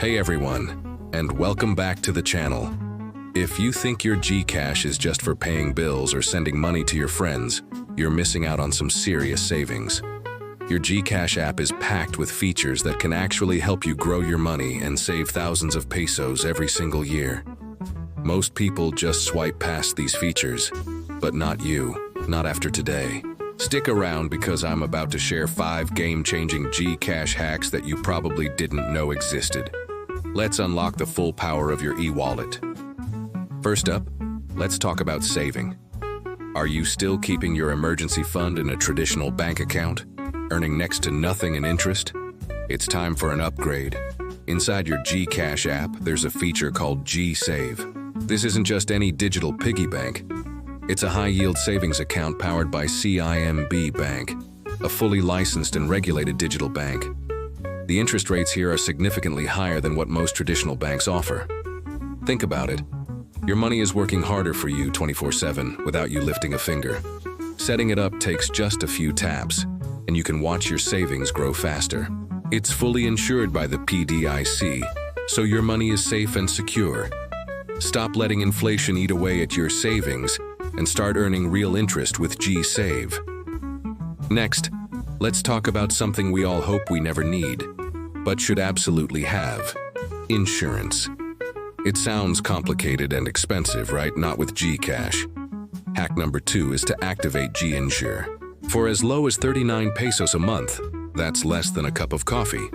Hey everyone, and welcome back to the channel. If you think your GCash is just for paying bills or sending money to your friends, you're missing out on some serious savings. Your GCash app is packed with features that can actually help you grow your money and save thousands of pesos every single year. Most people just swipe past these features, but not you, not after today. Stick around because I'm about to share 5 game-changing GCash hacks that you probably didn't know existed. Let's unlock the full power of your e-wallet. First up, let's talk about saving. Are you still keeping your emergency fund in a traditional bank account, earning next to nothing in interest? It's time for an upgrade. Inside your GCash app, there's a feature called GSave. This isn't just any digital piggy bank. It's a high-yield savings account powered by CIMB Bank, a fully licensed and regulated digital bank. The interest rates here are significantly higher than what most traditional banks offer. Think about it. Your money is working harder for you 24/7 without you lifting a finger. Setting it up takes just a few taps, and you can watch your savings grow faster. It's fully insured by the PDIC, so your money is safe and secure. Stop letting inflation eat away at your savings and start earning real interest with GSave. Next, let's talk about something we all hope we never need, but should absolutely have: insurance. It sounds complicated and expensive, right? Not with GCash. Hack number 2 is to activate GInsure. For as low as 39 pesos a month, that's less than a cup of coffee,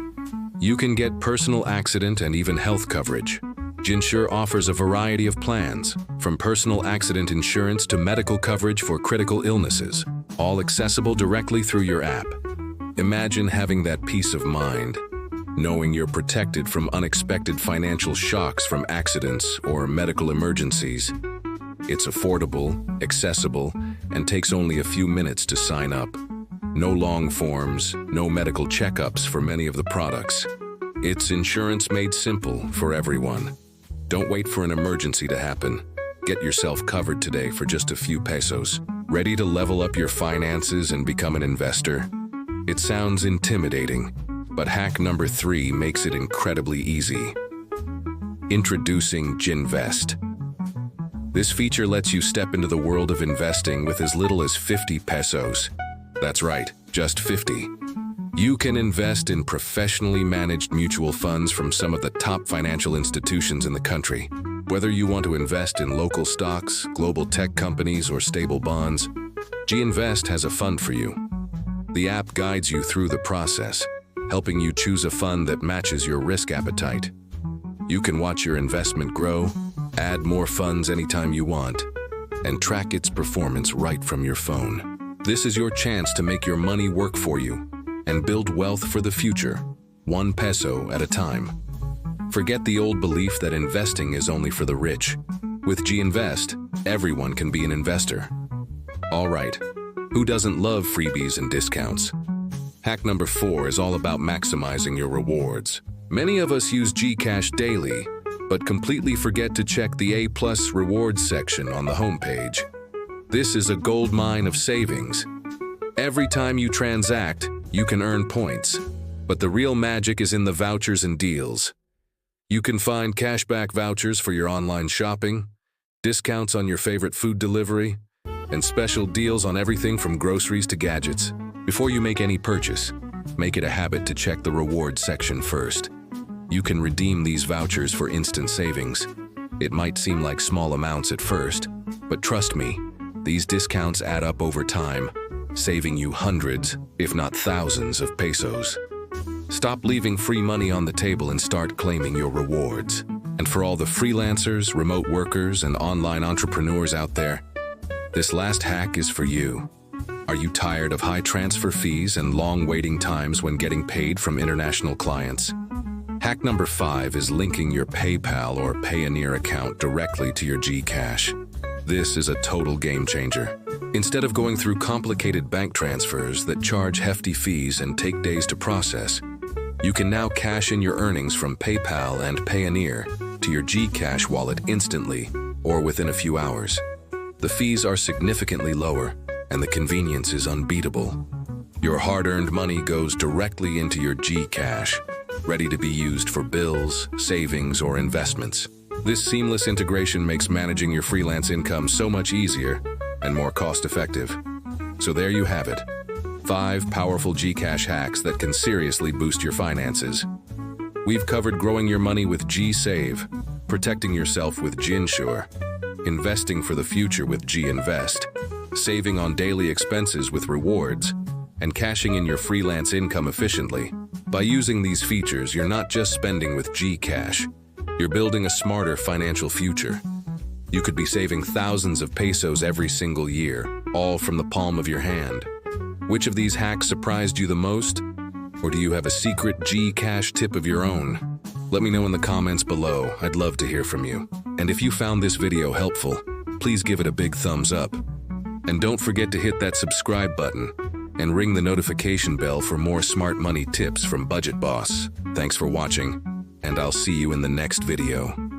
you can get personal accident and even health coverage. GInsure offers a variety of plans, from personal accident insurance to medical coverage for critical illnesses, all accessible directly through your app. Imagine having that peace of mind, knowing you're protected from unexpected financial shocks from accidents or medical emergencies. It's affordable, accessible, and takes only a few minutes to sign up. No long forms, no medical checkups for many of the products. It's insurance made simple for everyone. Don't wait for an emergency to happen. Get yourself covered today for just a few pesos. Ready to level up your finances and become an investor? It sounds intimidating, but hack number 3 makes it incredibly easy. Introducing GInvest. This feature lets you step into the world of investing with as little as 50 pesos. That's right, just 50. You can invest in professionally managed mutual funds from some of the top financial institutions in the country. Whether you want to invest in local stocks, global tech companies, or stable bonds, GInvest has a fund for you. The app guides you through the process, helping you choose a fund that matches your risk appetite. You can watch your investment grow, add more funds anytime you want, and track its performance right from your phone. This is your chance to make your money work for you and build wealth for the future, 1 peso at a time. Forget the old belief that investing is only for the rich. With GInvest, everyone can be an investor. All right, who doesn't love freebies and discounts? Hack number 4 is all about maximizing your rewards. Many of us use GCash daily, but completely forget to check the A+ rewards section on the homepage. This is a gold mine of savings. Every time you transact, you can earn points, but the real magic is in the vouchers and deals. You can find cashback vouchers for your online shopping, discounts on your favorite food delivery, and special deals on everything from groceries to gadgets. Before you make any purchase, make it a habit to check the rewards section first. You can redeem these vouchers for instant savings. It might seem like small amounts at first, but trust me, these discounts add up over time, saving you hundreds, if not thousands of pesos. Stop leaving free money on the table and start claiming your rewards. And for all the freelancers, remote workers, and online entrepreneurs out there, this last hack is for you. Are you tired of high transfer fees and long waiting times when getting paid from international clients? Hack number 5 is linking your PayPal or Payoneer account directly to your GCash. This is a total game changer. Instead of going through complicated bank transfers that charge hefty fees and take days to process, you can now cash in your earnings from PayPal and Payoneer to your GCash wallet instantly or within a few hours. The fees are significantly lower, and the convenience is unbeatable. Your hard-earned money goes directly into your GCash, ready to be used for bills, savings, or investments. This seamless integration makes managing your freelance income so much easier and more cost-effective. So there you have it. 5 powerful GCash hacks that can seriously boost your finances. We've covered growing your money with GSave, protecting yourself with GInsure, investing for the future with GInvest, saving on daily expenses with rewards, and cashing in your freelance income efficiently. By using these features, you're not just spending with GCash, you're building a smarter financial future. You could be saving thousands of pesos every single year, all from the palm of your hand. Which of these hacks surprised you the most? Or do you have a secret GCash tip of your own? Let me know in the comments below. I'd love to hear from you. And if you found this video helpful, please give it a big thumbs up. And don't forget to hit that subscribe button and ring the notification bell for more smart money tips from BudgetBoss. Thanks for watching, and I'll see you in the next video.